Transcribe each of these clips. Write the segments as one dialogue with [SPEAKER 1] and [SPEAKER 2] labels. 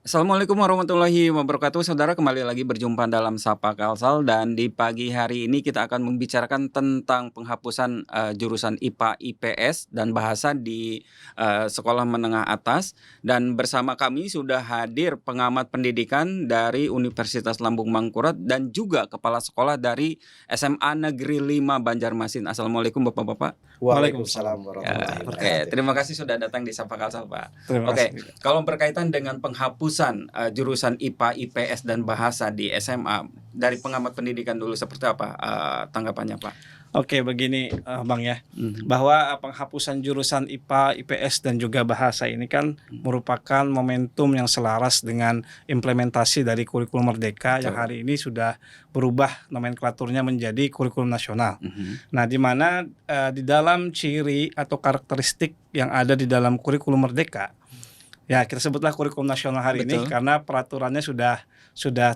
[SPEAKER 1] Assalamualaikum warahmatullahi wabarakatuh. Saudara, kembali lagi berjumpa dalam Sapa Kalsel, dan di pagi hari ini kita akan membicarakan tentang penghapusan jurusan IPA, IPS dan bahasa di sekolah menengah atas. Dan bersama kami sudah hadir pengamat pendidikan dari Universitas Lambung Mangkurat dan juga kepala sekolah dari SMA Negeri 5 Banjarmasin. Assalamualaikum Bapak-bapak.
[SPEAKER 2] Waalaikumsalam
[SPEAKER 1] Oke,
[SPEAKER 2] warahmatullahi wabarakatuh.
[SPEAKER 1] terima kasih sudah datang di Sapa Kalsel, Pak.
[SPEAKER 3] Terima
[SPEAKER 1] Oke,
[SPEAKER 3] kasih.
[SPEAKER 1] kalau berkaitan dengan penghapusan jurusan IPA, IPS dan bahasa di SMA, dari pengamat pendidikan dulu seperti apa tanggapannya, Pak?
[SPEAKER 3] Oke, begini Bang ya, bahwa penghapusan jurusan IPA, IPS dan juga bahasa ini kan merupakan momentum yang selaras dengan implementasi dari kurikulum Merdeka yang hari ini sudah berubah nomenklaturnya menjadi kurikulum nasional. Nah, di mana di dalam ciri atau karakteristik yang ada di dalam kurikulum Merdeka, ya kita sebutlah kurikulum nasional hari
[SPEAKER 1] Betul.
[SPEAKER 3] ini karena peraturannya sudah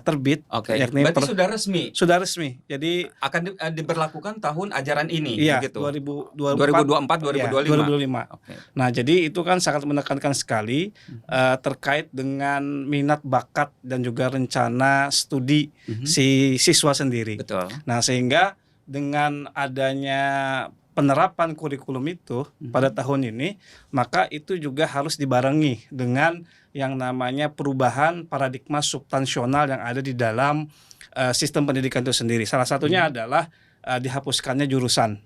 [SPEAKER 3] terbit.
[SPEAKER 1] Oke,
[SPEAKER 3] yakni
[SPEAKER 1] berarti sudah resmi
[SPEAKER 3] sudah resmi. Jadi
[SPEAKER 1] akan diberlakukan tahun ajaran ini,
[SPEAKER 3] iya,
[SPEAKER 1] begitu?
[SPEAKER 3] 2024
[SPEAKER 1] 2024, 2025.
[SPEAKER 3] ya, 2025.
[SPEAKER 1] Oke.
[SPEAKER 3] Nah, jadi itu kan sangat menekankan sekali terkait dengan minat bakat dan juga rencana studi si siswa sendiri.
[SPEAKER 1] Betul.
[SPEAKER 3] Nah, sehingga dengan adanya penerapan kurikulum itu pada tahun ini, maka itu juga harus dibarengi dengan yang namanya perubahan paradigma substansional yang ada di dalam sistem pendidikan itu sendiri. Salah satunya adalah dihapuskannya jurusan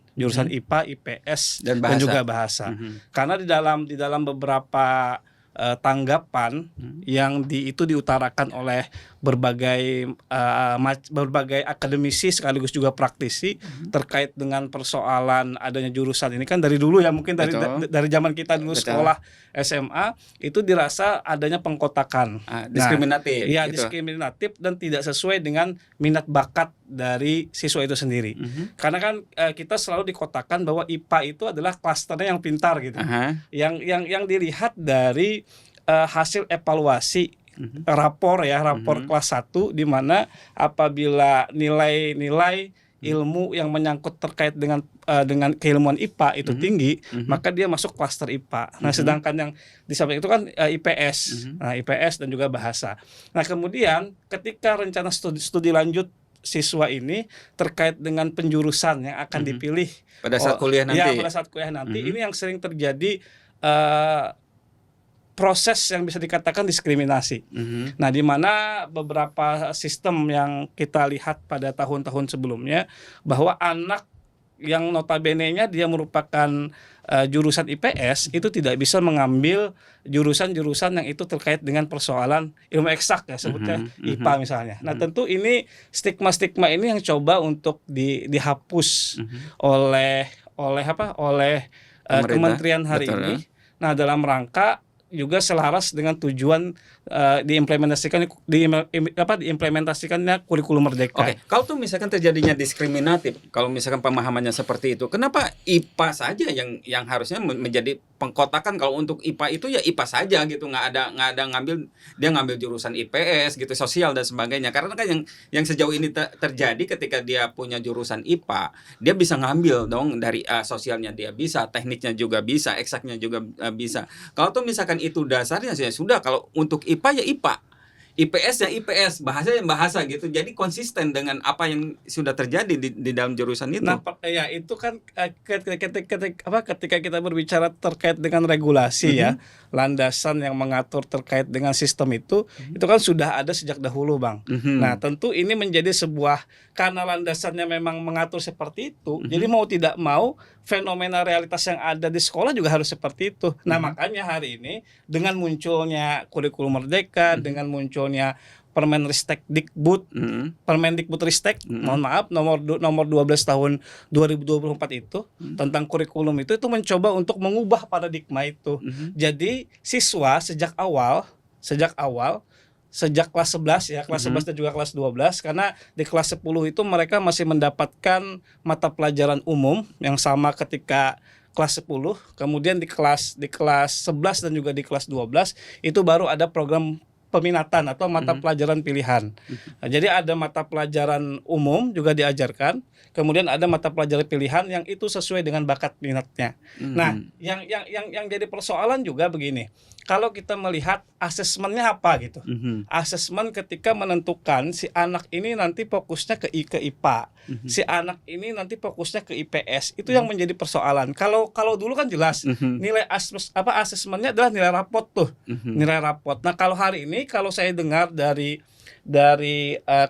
[SPEAKER 3] IPA, IPS dan juga bahasa. Karena di dalam beberapa tanggapan yang itu diutarakan oleh berbagai akademisi sekaligus juga praktisi terkait dengan persoalan adanya jurusan ini kan dari dulu ya, mungkin dari zaman kita dulu sekolah SMA itu dirasa adanya pengkotakan,
[SPEAKER 1] diskriminatif.
[SPEAKER 3] Nah, diskriminatif dan tidak sesuai dengan minat bakat dari siswa itu sendiri. Karena kan kita selalu dikotakan bahwa IPA itu adalah klasternya yang pintar gitu. Yang dilihat dari hasil evaluasi rapor kelas 1, di mana apabila nilai-nilai ilmu yang menyangkut terkait dengan keilmuan IPA itu tinggi, maka dia masuk klaster IPA. Nah, sedangkan yang di samping itu kan IPS. Nah, IPS dan juga bahasa. Nah, kemudian ketika rencana studi lanjut siswa ini terkait dengan penjurusan yang akan dipilih
[SPEAKER 1] pada saat kuliah nanti.
[SPEAKER 3] Ya, pada saat kuliah nanti ini yang sering terjadi proses yang bisa dikatakan diskriminasi. Nah, di mana beberapa sistem yang kita lihat pada tahun-tahun sebelumnya bahwa anak yang notabene-nya dia merupakan jurusan IPS itu tidak bisa mengambil jurusan-jurusan yang itu terkait dengan persoalan ilmu eksak ya, sebutnya IPA misalnya. Nah, tentu ini stigma-stigma ini yang coba untuk dihapus oleh kementerian hari ini. Nah, dalam rangka juga selaras dengan tujuan diimplementasikannya kurikulum Merdeka.
[SPEAKER 1] Oke, kalau tuh misalkan terjadinya diskriminatif, kalau misalkan pemahamannya seperti itu, kenapa IPA saja yang harusnya menjadi pengkotakan? Kalau untuk IPA itu ya IPA saja gitu, nggak ada ngambil jurusan IPS gitu, sosial dan sebagainya. Karena kan yang sejauh ini terjadi ketika dia punya jurusan IPA, dia bisa ngambil dong dari sosialnya, dia bisa, tekniknya juga bisa, eksaknya juga bisa. Kalau tuh misalkan itu dasarnya sudah, kalau untuk IPA ya IPA, IPS ya IPS, bahasa ya bahasa gitu. Jadi konsisten dengan apa yang sudah terjadi di dalam jurusan itu.
[SPEAKER 3] Nah, ya itu kan ketika kita berbicara terkait dengan regulasi ya, landasan yang mengatur terkait dengan sistem itu kan sudah ada sejak dahulu, Bang. Nah, tentu ini menjadi sebuah, karena landasannya memang mengatur seperti itu. Jadi mau tidak mau fenomena realitas yang ada di sekolah juga harus seperti itu. Nah, makanya hari ini dengan munculnya kurikulum Merdeka, dengan munculnya Permendikbud Ristek, mohon maaf, nomor 12 tahun 2024 itu tentang kurikulum itu mencoba untuk mengubah paradigma itu. Jadi siswa sejak kelas 11 ya, kelas 11 dan juga kelas 12, karena di kelas 10 itu mereka masih mendapatkan mata pelajaran umum yang sama ketika kelas 10, kemudian di kelas 11 dan juga di kelas 12 itu baru ada program peminatan atau mata pelajaran pilihan. Nah, jadi ada mata pelajaran umum juga diajarkan, kemudian ada mata pelajaran pilihan yang itu sesuai dengan bakat minatnya. Nah, yang jadi persoalan juga begini. Kalau kita melihat asesmennya apa gitu. Asesmen ketika menentukan si anak ini nanti fokusnya ke IPA. Si anak ini nanti fokusnya ke IPS. Itu yang menjadi persoalan. Kalau dulu kan jelas nilai asesmennya adalah nilai rapot tuh. Nilai rapot. Nah, kalau hari ini kalau saya dengar dari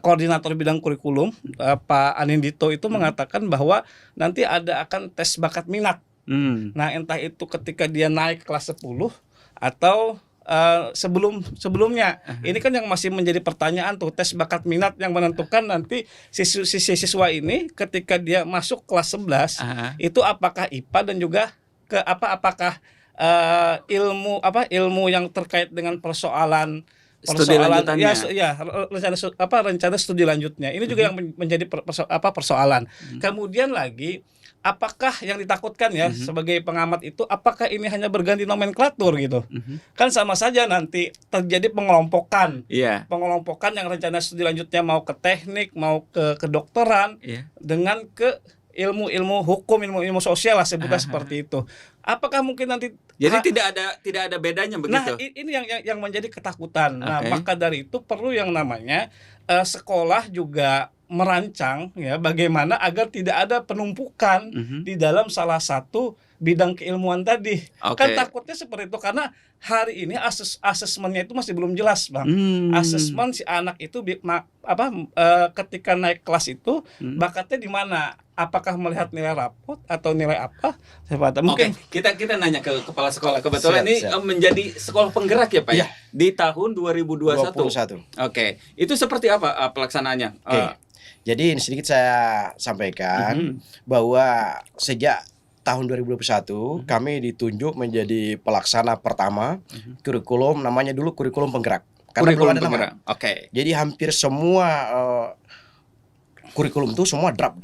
[SPEAKER 3] koordinator bidang kurikulum Pak Anindito itu mengatakan bahwa nanti akan tes bakat minat. Nah, entah itu ketika dia naik kelas 10 atau sebelumnya. Ini kan yang masih menjadi pertanyaan tuh, tes bakat minat yang menentukan nanti siswa ini ketika dia masuk kelas 11 itu apakah IPA dan juga apakah ilmu yang terkait dengan persoalan
[SPEAKER 1] studi lanjutannya.
[SPEAKER 3] Rencana studi lanjutnya. Ini juga yang menjadi persoalan. Kemudian lagi, apakah yang ditakutkan ya sebagai pengamat itu, apakah ini hanya berganti nomenklatur gitu? Kan sama saja nanti terjadi pengelompokan. Pengelompokan yang rencana studi lanjutnya mau ke teknik, mau ke kedokteran, dengan ke ilmu hukum, ilmu sosial lah sebutnya seperti itu. Apakah mungkin nanti
[SPEAKER 1] tidak ada bedanya begitu?
[SPEAKER 3] Nah, ini yang menjadi ketakutan. Nah, maka dari itu perlu yang namanya sekolah juga merancang ya bagaimana agar tidak ada penumpukan di dalam salah satu bidang keilmuan tadi. Kan takutnya seperti itu karena hari ini asesmennya itu masih belum jelas, Bang. Asesmen si anak itu ketika naik kelas itu bakatnya di mana? Apakah melihat nilai rapot atau nilai apa? Mungkin
[SPEAKER 1] kita nanya ke kepala sekolah. Kebetulan ini menjadi sekolah penggerak ya, Pak ya. Di tahun 2021. Oke. Itu seperti apa pelaksanaannya?
[SPEAKER 2] Jadi sedikit saya sampaikan bahwa sejak tahun 2021 kami ditunjuk menjadi pelaksana pertama kurikulum, namanya dulu kurikulum penggerak. Karena belum ada nama. Jadi hampir semua kurikulum itu semua draft.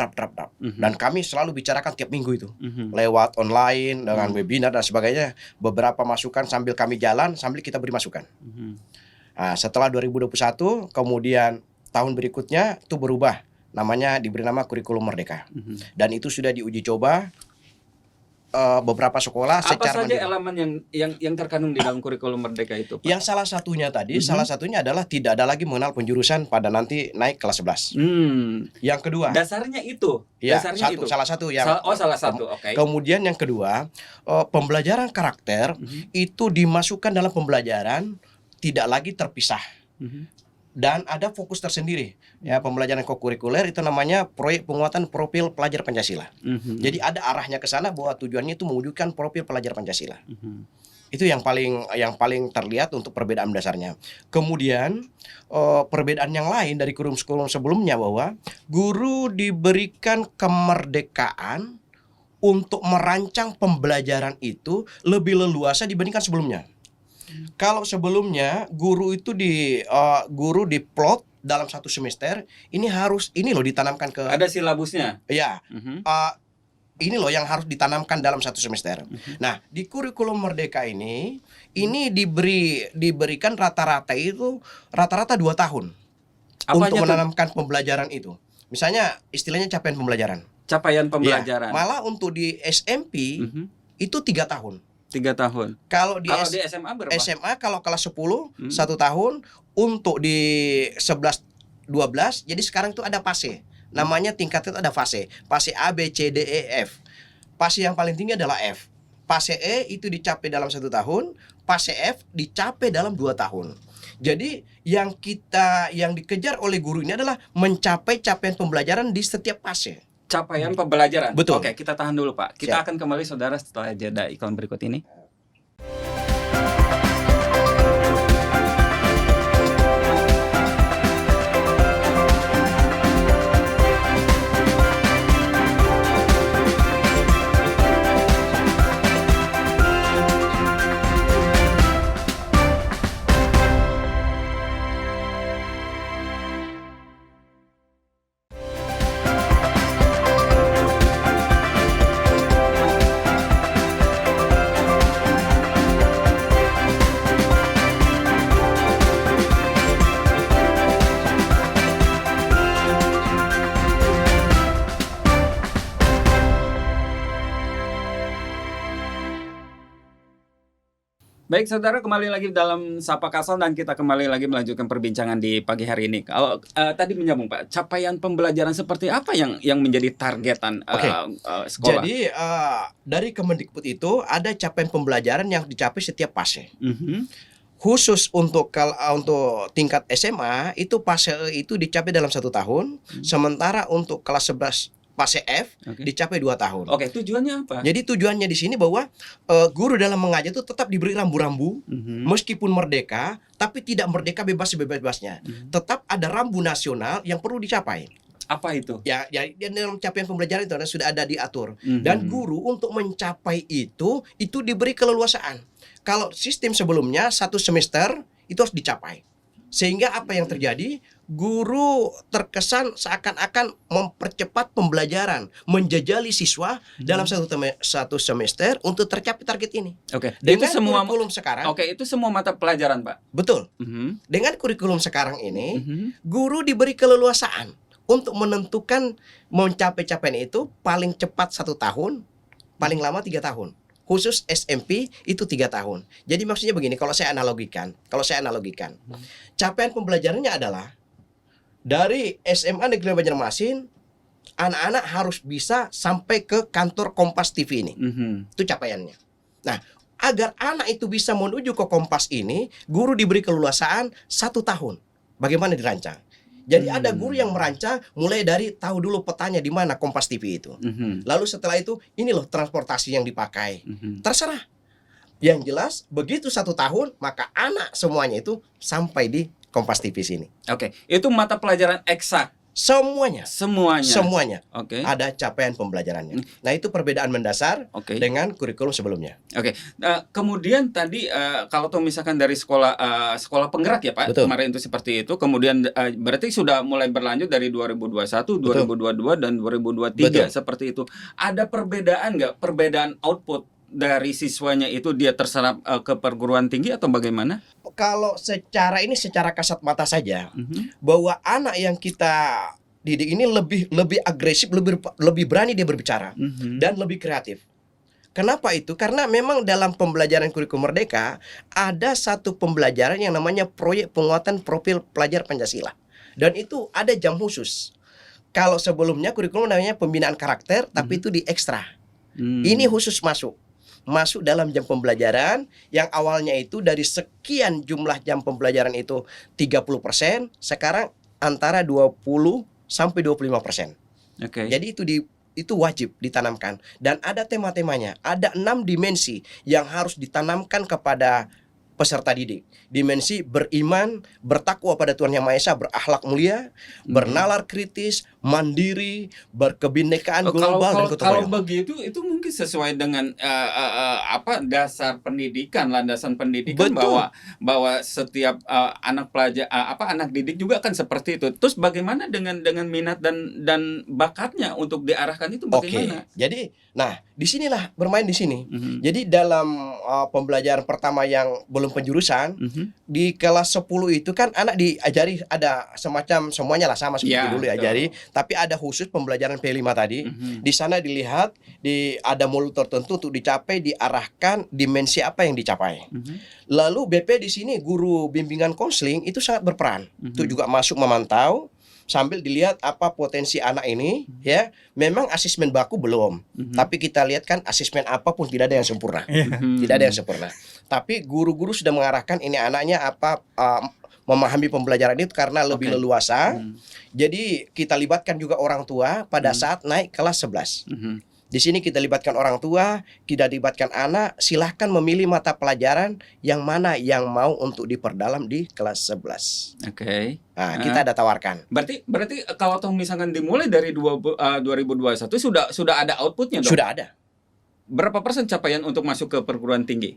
[SPEAKER 2] Dan kami selalu bicarakan tiap minggu itu lewat online dengan webinar dan sebagainya. Beberapa masukan sambil kami jalan, sambil kita beri masukan. Nah, setelah 2021 kemudian tahun berikutnya itu berubah, namanya diberi nama kurikulum merdeka. Dan itu sudah diuji coba beberapa sekolah
[SPEAKER 1] apa
[SPEAKER 2] secara
[SPEAKER 1] saja elemen yang terkandung di dalam kurikulum merdeka itu, Pak?
[SPEAKER 2] Yang salah satunya tadi, salah satunya adalah tidak ada lagi mengenal penjurusan pada nanti naik kelas 11. Yang kedua,
[SPEAKER 1] dasarnya itu.
[SPEAKER 2] Salah satu yang
[SPEAKER 1] salah satu.
[SPEAKER 2] Kemudian yang kedua, pembelajaran karakter itu dimasukkan dalam pembelajaran tidak lagi terpisah. Dan ada fokus tersendiri. Ya, pembelajaran kokurikuler itu namanya proyek penguatan profil pelajar Pancasila. Jadi ada arahnya ke sana bahwa tujuannya itu mewujudkan profil pelajar Pancasila. Itu yang paling terlihat untuk perbedaan dasarnya. Kemudian perbedaan yang lain dari kurikulum sebelumnya bahwa guru diberikan kemerdekaan untuk merancang pembelajaran itu lebih leluasa dibandingkan sebelumnya. Kalau sebelumnya guru itu diplot dalam satu semester, ini loh ditanamkan ke
[SPEAKER 1] ada silabusnya.
[SPEAKER 2] Iya. Ini loh yang harus ditanamkan dalam satu semester. Nah, di kurikulum merdeka ini diberikan rata-rata 2 tahun untuk menanamkan pembelajaran itu. Misalnya istilahnya capaian pembelajaran.
[SPEAKER 1] Ya,
[SPEAKER 2] malah untuk di SMP itu 3 tahun.
[SPEAKER 1] 3 tahun.
[SPEAKER 2] Kalau di
[SPEAKER 1] SMA berapa?
[SPEAKER 2] SMA kalau kelas 10 1 tahun, untuk di 11 12 jadi sekarang itu ada fase. Namanya tingkatnya ada fase. Fase A, B, C, D, E, F. Fase yang paling tinggi adalah F. Fase E itu dicapai dalam 1 tahun, fase F dicapai dalam 2 tahun. Jadi yang dikejar oleh guru ini adalah mencapai capaian pembelajaran di setiap fase.
[SPEAKER 1] Capaian pembelajaran.
[SPEAKER 2] Betul.
[SPEAKER 1] Oke, kita tahan dulu, Pak. Kita akan kembali saudara setelah jeda iklan berikut ini. Baik saudara, kembali lagi dalam Sapa Kasal dan kita kembali lagi melanjutkan perbincangan di pagi hari ini. Kalau tadi menyambung Pak, capaian pembelajaran seperti apa yang menjadi targetan sekolah?
[SPEAKER 2] Jadi dari Kemendikbud itu ada capaian pembelajaran yang dicapai setiap fase. Khusus untuk untuk tingkat SMA itu fase itu dicapai dalam 1 tahun, sementara untuk kelas 11 fase F dicapai 2 tahun.
[SPEAKER 1] Oke, tujuannya apa?
[SPEAKER 2] Jadi tujuannya di sini bahwa guru dalam mengajar itu tetap diberi rambu-rambu, meskipun merdeka, tapi tidak merdeka bebas-bebasnya. Tetap ada rambu nasional yang perlu dicapai.
[SPEAKER 1] Apa itu?
[SPEAKER 2] Ya dalam capaian pembelajaran itu sudah ada diatur. Dan guru untuk mencapai itu diberi keleluasaan. Kalau sistem sebelumnya 1 semester itu harus dicapai. Sehingga apa yang terjadi? Guru terkesan seakan-akan mempercepat pembelajaran, menjajali siswa dalam satu semester untuk tercapai target ini.
[SPEAKER 1] Oke.
[SPEAKER 2] Dengan
[SPEAKER 1] itu semua
[SPEAKER 2] kurikulum sekarang.
[SPEAKER 1] Oke, itu semua mata pelajaran, Pak.
[SPEAKER 2] Betul. Dengan kurikulum sekarang ini, guru diberi keleluasaan untuk menentukan mencapai capaian itu paling cepat 1 tahun, paling lama 3 tahun. Khusus SMP itu 3 tahun. Jadi maksudnya begini, kalau saya analogikan, capaian pembelajarannya adalah dari SMA Negeri Banjarmasin, anak-anak harus bisa sampai ke kantor Kompas TV ini. Itu capaiannya. Nah, agar anak itu bisa menuju ke Kompas ini, guru diberi keleluasaan 1 tahun. Bagaimana dirancang? Jadi ada guru yang merancang mulai dari tahu dulu petanya di mana Kompas TV itu. Lalu setelah itu, ini loh transportasi yang dipakai. Terserah. Yang jelas, begitu 1 tahun, maka anak semuanya itu sampai di Kompas TV sini.
[SPEAKER 1] Oke, itu mata pelajaran eksak.
[SPEAKER 2] Semuanya.
[SPEAKER 1] Oke.
[SPEAKER 2] Ada capaian pembelajarannya. Nah, itu perbedaan mendasar dengan kurikulum sebelumnya.
[SPEAKER 1] Oke. Kemudian tadi kalau tuh misalkan dari sekolah penggerak ya Pak,
[SPEAKER 2] Betul.
[SPEAKER 1] kemarin itu seperti itu. Kemudian berarti sudah mulai berlanjut dari 2021, 2022 dan 2023
[SPEAKER 2] Betul.
[SPEAKER 1] seperti itu. Ada perbedaan nggak? Perbedaan output dari siswanya itu dia terserap ke perguruan tinggi atau bagaimana?
[SPEAKER 2] Kalau secara kasat mata saja, bahwa anak yang kita didik ini lebih agresif, lebih berani dia berbicara dan lebih kreatif. Kenapa itu? Karena memang dalam pembelajaran kurikulum Merdeka ada satu pembelajaran yang namanya proyek penguatan profil pelajar Pancasila. Dan itu ada jam khusus. Kalau sebelumnya kurikulum namanya pembinaan karakter, tapi itu di ekstra. Ini khusus masuk dalam jam pembelajaran yang awalnya itu dari sekian jumlah jam pembelajaran itu 30%, sekarang antara 20 sampai 25%. Jadi itu wajib ditanamkan dan ada tema-temanya, ada 6 dimensi yang harus ditanamkan kepada peserta didik. Dimensi beriman, bertakwa pada Tuhan Yang Maha Esa, berakhlak mulia, bernalar kritis, mandiri, berkebinekaan global dan gotong royong.
[SPEAKER 1] Kalau begitu itu mungkin sesuai dengan dasar pendidikan, landasan pendidikan.
[SPEAKER 2] Betul.
[SPEAKER 1] bahwa setiap anak didik juga kan seperti itu. Terus bagaimana dengan minat dan bakatnya untuk diarahkan itu bagaimana?
[SPEAKER 2] Jadi disinilah bermain di sini. Jadi dalam pembelajaran pertama yang belum penjurusan, di kelas 10 itu kan anak diajari ada semacam semuanya lah sama seperti dulu diajari, tapi ada khusus pembelajaran P5 tadi. Di sana dilihat ada mulut tertentu untuk dicapai, diarahkan dimensi apa yang dicapai. Lalu BP di sini guru bimbingan konseling itu sangat berperan. Itu juga masuk memantau sambil dilihat apa potensi anak ini, ya. Memang asesmen baku belum, tapi kita lihat kan asesmen apapun tidak ada yang sempurna. Tidak ada yang sempurna. Tapi guru-guru sudah mengarahkan ini anaknya memahami pembelajaran itu karena lebih leluasa. Jadi kita libatkan juga orang tua pada saat naik kelas 11. Di sini kita libatkan orang tua, kita libatkan anak, silahkan memilih mata pelajaran yang mana yang mau untuk diperdalam di kelas 11. Nah, kita ada tawarkan.
[SPEAKER 1] Berarti kalau misalkan dimulai dari 2021 sudah ada outputnya dong?
[SPEAKER 2] Sudah ada.
[SPEAKER 1] Berapa persen capaian untuk masuk ke perguruan tinggi?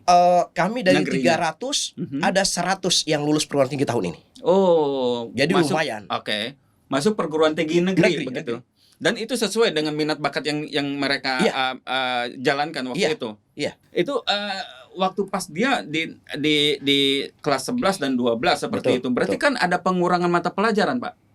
[SPEAKER 2] Kami dari
[SPEAKER 1] Negerinya?
[SPEAKER 2] 300 ada 100 yang lulus perguruan tinggi tahun ini.
[SPEAKER 1] Oh,
[SPEAKER 2] jadi lumayan.
[SPEAKER 1] Masuk perguruan tinggi negeri begitu.
[SPEAKER 2] Negeri.
[SPEAKER 1] Dan itu sesuai dengan minat bakat yang mereka jalankan waktu itu.
[SPEAKER 2] Iya.
[SPEAKER 1] Itu waktu pas dia di kelas 11 dan 12 seperti itu. Berarti kan ada pengurangan mata pelajaran, Pak.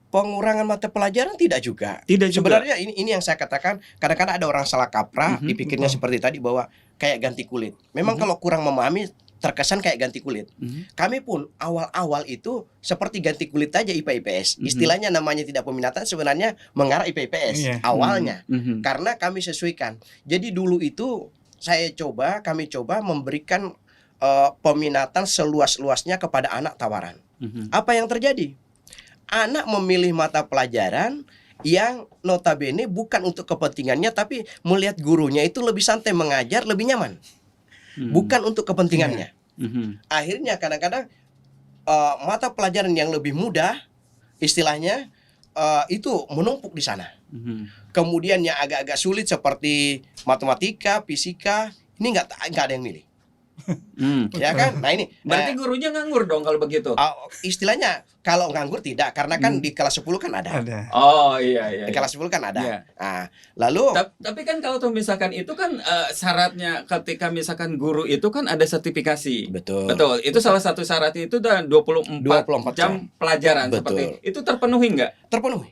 [SPEAKER 2] Pengurangan mata pelajaran tidak juga. Sebenarnya ini yang saya katakan, kadang-kadang ada orang salah kaprah, dipikirnya seperti tadi bahwa kayak ganti kulit. Memang kalau kurang memahami terkesan kayak ganti kulit. Kami pun awal-awal itu seperti ganti kulit aja IPA IPS. Istilahnya namanya tidak peminatan, sebenarnya mengarah IPA IPS awalnya. Karena kami sesuaikan. Jadi dulu itu kami coba memberikan peminatan seluas-luasnya kepada anak tawaran. Apa yang terjadi? Anak memilih mata pelajaran yang notabene bukan untuk kepentingannya, tapi melihat gurunya itu lebih santai mengajar, lebih nyaman. Bukan untuk kepentingannya. Akhirnya kadang-kadang mata pelajaran yang lebih mudah, istilahnya itu menumpuk di sana. Kemudian yang agak-agak sulit seperti matematika, fisika, ini nggak ada yang milih. Ya kan? Nah ini
[SPEAKER 1] Berarti gurunya nganggur dong kalau begitu.
[SPEAKER 2] istilahnya kalau nganggur tidak, karena kan di kelas 10 kan ada.
[SPEAKER 1] Oh iya.
[SPEAKER 2] Di kelas 10 kan ada.
[SPEAKER 1] Iya.
[SPEAKER 2] Nah, lalu
[SPEAKER 1] Tapi kan kalau tuh misalkan itu kan syaratnya ketika misalkan guru itu kan ada sertifikasi.
[SPEAKER 2] betul.
[SPEAKER 1] Betul. Itu salah satu syaratnya itu dan 24
[SPEAKER 2] 24
[SPEAKER 1] jam pelajaran
[SPEAKER 2] Betul.
[SPEAKER 1] seperti itu terpenuhi nggak?
[SPEAKER 2] Terpenuhi.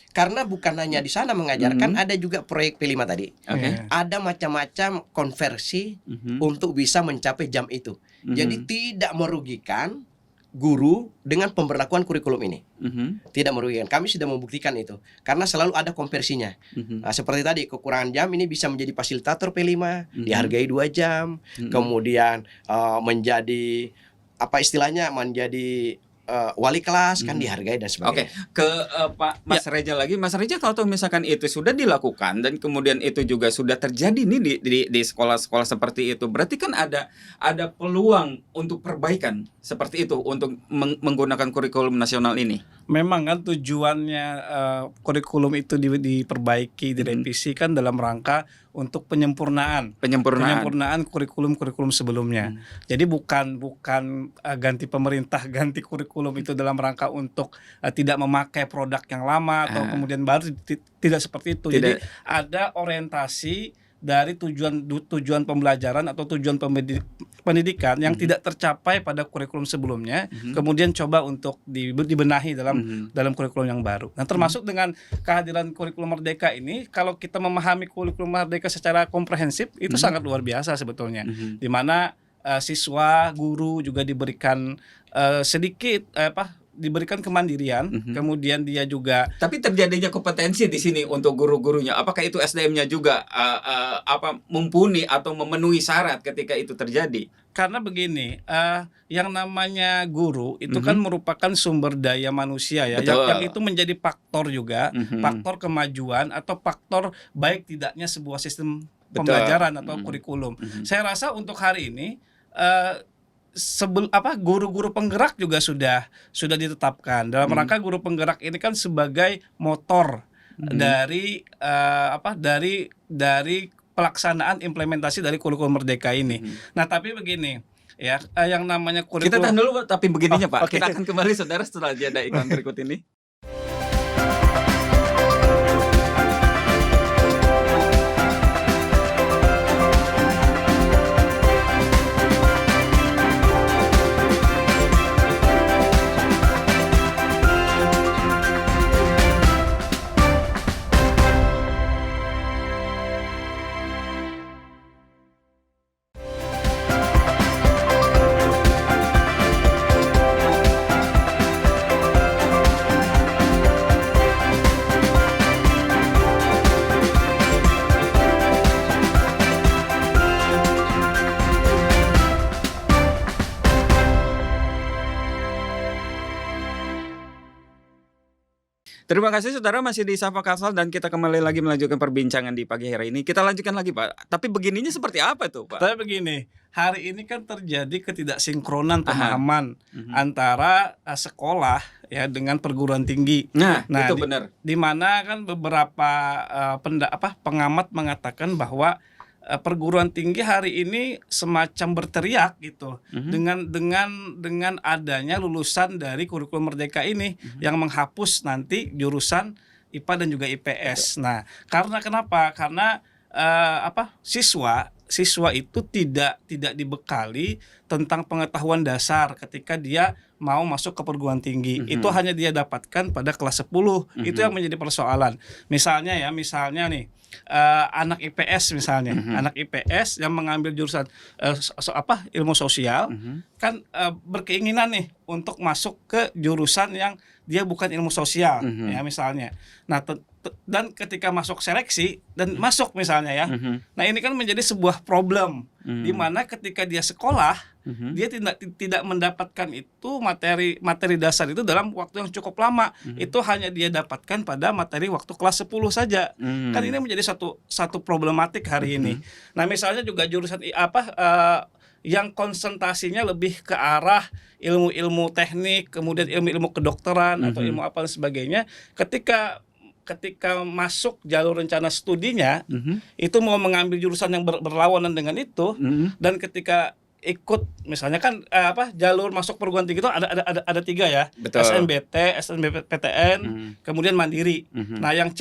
[SPEAKER 2] Karena bukan hanya di sana mengajarkan, ada juga proyek P5 tadi.
[SPEAKER 1] Oke.
[SPEAKER 2] Ada macam-macam konversi untuk bisa mencapai jam itu. Jadi tidak merugikan guru dengan pemberlakuan kurikulum ini. Tidak merugikan. Kami sudah membuktikan itu. Karena selalu ada konversinya. Nah, seperti tadi, kekurangan jam ini bisa menjadi fasilitator P5, dihargai 2 jam. Kemudian menjadi apa istilahnya, menjadi wali kelas kan dihargai dan sebagainya.
[SPEAKER 1] Oke, ke Pak Mas Reza lagi. Mas Reza, kalau tuh misalkan itu sudah dilakukan dan kemudian itu juga sudah terjadi nih di sekolah-sekolah seperti itu, berarti kan ada peluang untuk perbaikan seperti itu untuk menggunakan kurikulum nasional ini.
[SPEAKER 3] Memang kan tujuannya kurikulum itu diperbaiki, direvisi kan dalam rangka untuk penyempurnaan kurikulum sebelumnya. Jadi bukan ganti pemerintah, ganti kurikulum itu dalam rangka untuk tidak memakai produk yang lama atau kemudian baru, tidak seperti itu. Jadi ada orientasi dari tujuan pembelajaran atau tujuan pendidikan yang tidak tercapai pada kurikulum sebelumnya, kemudian coba untuk dibenahi dalam kurikulum yang baru. Nah, termasuk dengan kehadiran kurikulum Merdeka ini, kalau kita memahami kurikulum Merdeka secara komprehensif itu sangat luar biasa sebetulnya, di mana siswa, guru juga diberikan diberikan kemandirian, kemudian dia juga.
[SPEAKER 1] Tapi terjadinya kompetensi di sini untuk guru-gurunya. Apakah itu SDM-nya juga mumpuni atau memenuhi syarat ketika itu terjadi?
[SPEAKER 3] Karena begini, yang namanya guru itu kan merupakan sumber daya manusia ya, yang itu menjadi faktor juga, faktor kemajuan atau faktor baik tidaknya sebuah sistem pembelajaran atau kurikulum. Saya rasa untuk hari ini guru-guru penggerak juga sudah ditetapkan dalam rangka guru penggerak ini kan sebagai motor dari pelaksanaan implementasi dari kurikulum Merdeka ini. Nah, tapi begini ya, yang namanya kurikulum.
[SPEAKER 1] Kita tahan dulu tapi begininya Pak. Okay. Kita akan kembali saudara setelah jeda iklan berikut ini. Terima kasih saudara, masih di Sapa Kasal dan kita kembali lagi melanjutkan perbincangan di pagi hari ini. Kita lanjutkan lagi Pak. Tapi begininya seperti apa tuh Pak?
[SPEAKER 3] Tapi begini, hari ini kan terjadi ketidaksinkronan pemahaman antara sekolah ya dengan perguruan tinggi.
[SPEAKER 1] Nah itu benar.
[SPEAKER 3] Di mana kan beberapa pengamat mengatakan bahwa perguruan tinggi hari ini semacam berteriak gitu dengan adanya lulusan dari kurikulum Merdeka ini yang menghapus nanti jurusan IPA dan juga IPS. Nah, karena kenapa? Karena siswa itu tidak dibekali tentang pengetahuan dasar ketika dia mau masuk ke perguruan tinggi. Itu hanya dia dapatkan pada kelas 10. Itu yang menjadi persoalan. Misalnya nih anak IPS misalnya, anak IPS yang mengambil jurusan ilmu sosial kan berkeinginan nih untuk masuk ke jurusan yang dia bukan ilmu sosial ya misalnya. Nah, dan ketika masuk seleksi dan masuk misalnya ya. Nah, ini kan menjadi sebuah problem di mana ketika dia sekolah dia tidak mendapatkan itu materi dasar itu dalam waktu yang cukup lama. Itu hanya dia dapatkan pada materi waktu kelas 10 saja. Kan ini menjadi satu problematik hari ini. Nah, misalnya juga jurusan yang konsentrasinya lebih ke arah ilmu-ilmu teknik, kemudian ilmu-ilmu kedokteran atau ilmu apa dan sebagainya, ketika masuk jalur rencana studinya itu mau mengambil jurusan yang berlawanan dengan itu, dan ketika ikut misalnya kan jalur masuk perguruan tinggi itu ada 3 ya.
[SPEAKER 1] Betul.
[SPEAKER 3] SNBT, SNBPTN, kemudian mandiri. Nah, yang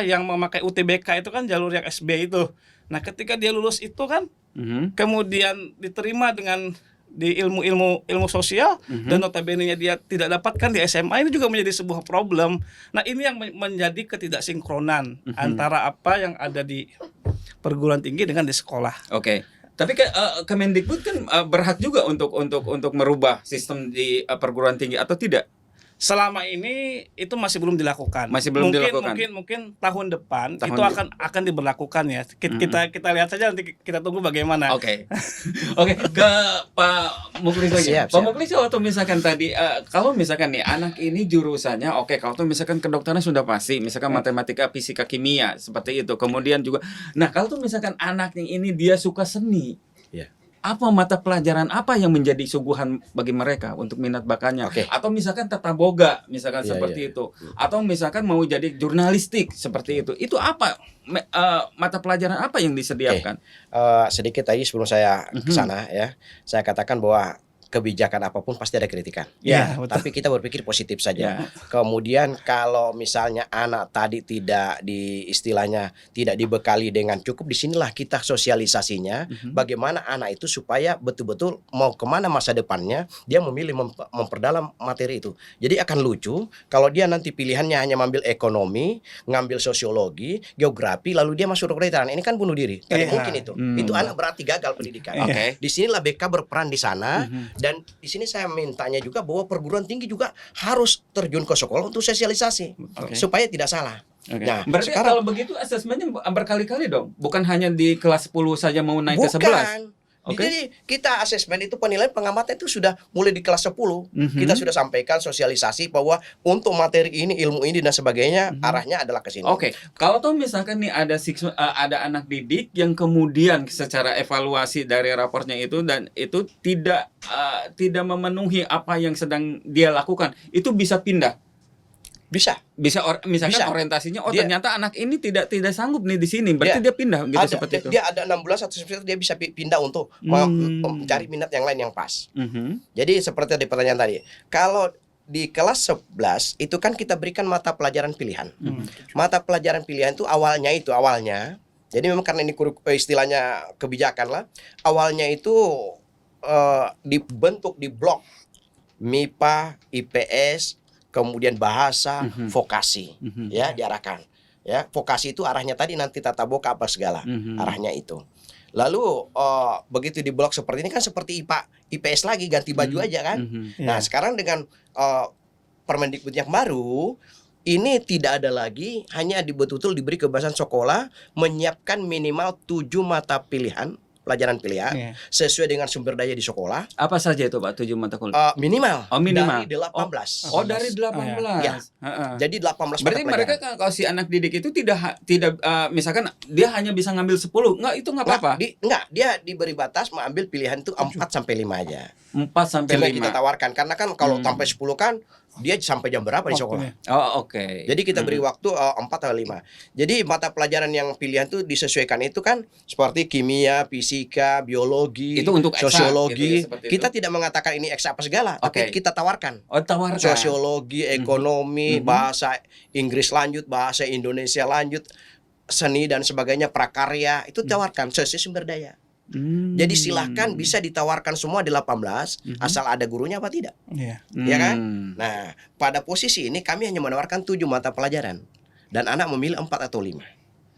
[SPEAKER 3] yang memakai UTBK itu kan jalur yang SB itu. Nah, ketika dia lulus itu kan kemudian diterima di ilmu sosial dan notabene-nya dia tidak dapatkan di SMA, ini juga menjadi sebuah problem. Nah, ini yang menjadi ketidaksinkronan antara apa yang ada di perguruan tinggi dengan di sekolah.
[SPEAKER 1] Oke. Tapi Kemendikbud kan berhak juga untuk merubah sistem di perguruan tinggi atau tidak?
[SPEAKER 3] Selama ini itu masih belum dilakukan. Mungkin tahun depan itu akan diberlakukan ya. Kita lihat saja, nanti kita tunggu bagaimana.
[SPEAKER 1] Oke. Oke, ke Pak Muklis lagi. Pak Muklis, waktu misalkan tadi kalau misalkan nih anak ini jurusannya kalau tuh misalkan kedokteran sudah pasti, misalkan matematika, fisika, kimia seperti itu. Kemudian juga kalau tuh misalkan anaknya ini dia suka seni. Apa mata pelajaran apa yang menjadi suguhan bagi mereka untuk minat bakatnya? Atau misalkan tata boga misalkan seperti itu, atau misalkan mau jadi jurnalistik seperti itu apa mata pelajaran apa yang disediakan?
[SPEAKER 2] Sedikit tadi sebelum saya ke sana ya, saya katakan bahwa kebijakan apapun pasti ada kritikan. Tapi kita berpikir positif saja. Kemudian kalau misalnya anak tadi tidak tidak dibekali dengan cukup, disinilah kita sosialisasinya bagaimana anak itu supaya betul-betul mau kemana masa depannya, dia memilih memperdalam materi itu. Jadi akan lucu kalau dia nanti pilihannya hanya mengambil ekonomi, ngambil sosiologi, geografi, lalu dia masuk kedokteran. Ini kan bunuh diri. Tidak mungkin itu. Itu anak berarti gagal pendidikan. Disinilah BK berperan di sana. Dan di sini saya mintanya juga bahwa perguruan tinggi juga harus terjun ke sekolah untuk sosialisasi supaya tidak salah.
[SPEAKER 1] Nah, berarti kalau begitu asesmennya berkali-kali dong, bukan hanya di kelas 10 saja mau naik ke 11.
[SPEAKER 2] Jadi kita asesmen itu, penilaian pengamatan itu sudah mulai di kelas 10. Kita sudah sampaikan sosialisasi bahwa untuk materi ini, ilmu ini dan sebagainya arahnya adalah ke sini.
[SPEAKER 1] Kalau tuh misalkan nih ada anak didik yang kemudian secara evaluasi dari raportnya itu dan itu tidak memenuhi apa yang sedang dia lakukan, itu bisa pindah. Misalkan orientasinya ternyata anak ini tidak sanggup nih di sini, berarti dia pindah gitu seperti itu.
[SPEAKER 2] Dia ada 6 bulan satu semester, dia bisa pindah untuk mencari minat yang lain yang pas. Jadi seperti di pertanyaan tadi, kalau di kelas 11 itu kan kita berikan mata pelajaran pilihan. Mata pelajaran pilihan itu awalnya. Jadi memang karena ini istilahnya kebijakan lah. Awalnya itu dibentuk di blok MIPA, IPS, kemudian bahasa, vokasi, diarahkan. Ya, vokasi itu arahnya tadi nanti tata boga apa segala, arahnya itu. Lalu begitu di blok seperti ini kan seperti IPA, IPS lagi, ganti baju aja kan. Nah, sekarang dengan Permendikbud yang baru, ini tidak ada lagi, hanya betul-betul diberi kebebasan sekolah menyiapkan minimal 7 mata pelajaran pilihan sesuai dengan sumber daya di sekolah.
[SPEAKER 1] Apa saja itu Pak 7 mata kuliah?
[SPEAKER 2] Minimal.
[SPEAKER 1] Minimal.
[SPEAKER 2] Dari 18.
[SPEAKER 1] Dari 18.
[SPEAKER 2] Jadi 18
[SPEAKER 1] berarti mereka kalau si anak didik itu tidak misalkan dia hanya bisa ngambil 10. Itu enggak apa-apa.
[SPEAKER 2] Dia diberi batas mengambil pilihan itu 4 sampai 5 aja.
[SPEAKER 1] 4 sampai 5.
[SPEAKER 2] Kita tawarkan karena kan kalau sampai 10 kan dia sampai jam berapa di sekolah? Jadi kita beri waktu 4 atau 5. Jadi mata pelajaran yang pilihan itu disesuaikan itu kan seperti kimia, fisika, biologi,
[SPEAKER 1] itu untuk
[SPEAKER 2] sosiologi.
[SPEAKER 1] Gitu ya,
[SPEAKER 2] kita tidak mengatakan ini eksak apa segala, tapi kita tawarkan. Sosiologi, ekonomi, bahasa Inggris lanjut, bahasa Indonesia lanjut, seni dan sebagainya, prakarya, itu tawarkan sesuai sumber daya. Jadi silahkan bisa ditawarkan semua di 18 asal ada gurunya apa tidak.
[SPEAKER 3] Iya.
[SPEAKER 2] Ya kan? Nah, pada posisi ini kami hanya menawarkan 7 mata pelajaran dan anak memilih 4 atau 5.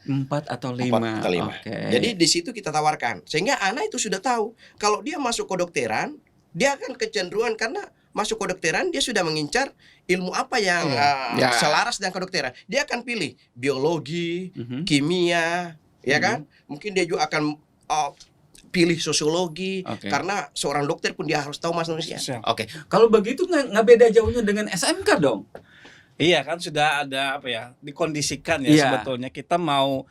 [SPEAKER 1] 4 atau 5.
[SPEAKER 2] 4 atau 5.
[SPEAKER 1] Oke.
[SPEAKER 2] Jadi di situ kita tawarkan sehingga anak itu sudah tahu kalau dia masuk kedokteran, dia akan kecenderungan karena masuk kedokteran dia sudah mengincar ilmu apa yang
[SPEAKER 1] Ya.
[SPEAKER 2] selaras dengan kedokteran. Dia akan pilih biologi, kimia, ya kan? Mungkin dia juga akan pilih sosiologi
[SPEAKER 1] Oke.
[SPEAKER 2] karena seorang dokter pun dia harus tahu manusia.
[SPEAKER 1] Oke. Kalau begitu nggak beda jauhnya dengan SMK dong.
[SPEAKER 3] Iya kan sudah ada apa ya dikondisikan ya
[SPEAKER 1] Iya.
[SPEAKER 3] sebetulnya kita mau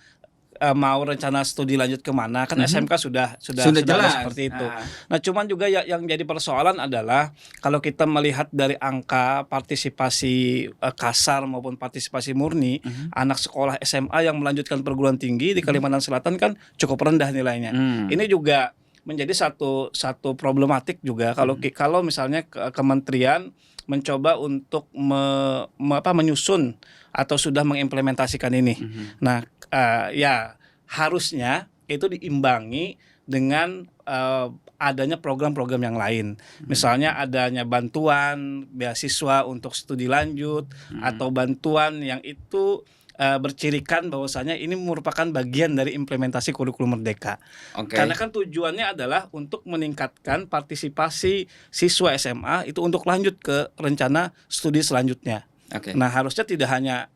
[SPEAKER 3] rencana studi lanjut kemana kan SMK sudah ada
[SPEAKER 1] jelas
[SPEAKER 3] seperti itu. Nah cuman juga yang jadi persoalan adalah kalau kita melihat dari angka partisipasi kasar maupun partisipasi murni anak sekolah SMA yang melanjutkan perguruan tinggi di Kalimantan Selatan kan cukup rendah nilainya. Ini juga menjadi satu problematik juga kalau misalnya kementerian mencoba untuk menyusun atau sudah mengimplementasikan ini. Nah, ya harusnya itu diimbangi dengan adanya program-program yang lain. Misalnya adanya bantuan beasiswa untuk studi lanjut atau bantuan yang itu bercirikan bahwasanya ini merupakan bagian dari implementasi kurikulum merdeka.
[SPEAKER 1] Oke.
[SPEAKER 3] Karena kan tujuannya adalah untuk meningkatkan partisipasi siswa SMA itu untuk lanjut ke rencana studi selanjutnya.
[SPEAKER 1] Oke.
[SPEAKER 3] Nah, harusnya tidak hanya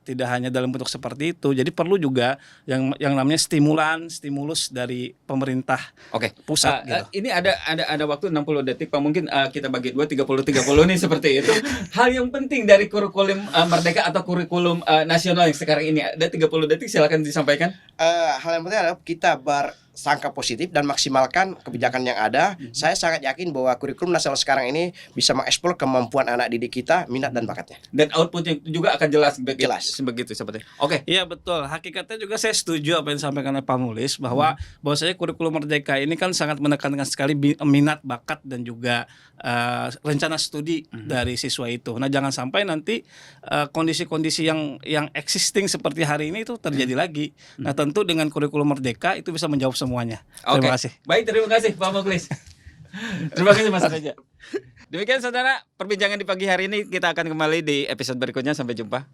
[SPEAKER 3] dalam bentuk seperti itu. Jadi perlu juga yang namanya stimulus dari pemerintah
[SPEAKER 1] Oke.
[SPEAKER 3] pusat gitu.
[SPEAKER 1] Ini ada waktu 60 detik Pak, mungkin kita bagi 2 30 nih seperti itu. Hal yang penting dari kurikulum Merdeka atau kurikulum nasional yang sekarang ini ada 30 detik, silakan disampaikan.
[SPEAKER 2] Hal yang penting adalah kita bersangka positif dan maksimalkan kebijakan yang ada. Saya sangat yakin bahwa kurikulum nasional sekarang ini bisa mengeksplor kemampuan anak didik kita, minat dan bakatnya.
[SPEAKER 1] Dan outputnya juga akan jelas
[SPEAKER 2] Jelas.
[SPEAKER 1] begitu seperti. Oke.
[SPEAKER 3] Iya betul. Hakikatnya juga saya setuju apa yang disampaikan oleh Pak Mulis bahwasanya kurikulum Merdeka ini kan sangat menekankan sekali minat, bakat dan juga rencana studi dari siswa itu. Nah, jangan sampai nanti kondisi-kondisi yang existing seperti hari ini itu terjadi lagi. Nah, tentu dengan kurikulum Merdeka itu bisa menjawab semuanya. Terima kasih.
[SPEAKER 1] Baik, terima kasih Pak Muklis. Terima kasih Mas Reja. Demikian saudara, perbincangan di pagi hari ini, kita akan kembali di episode berikutnya. Sampai jumpa.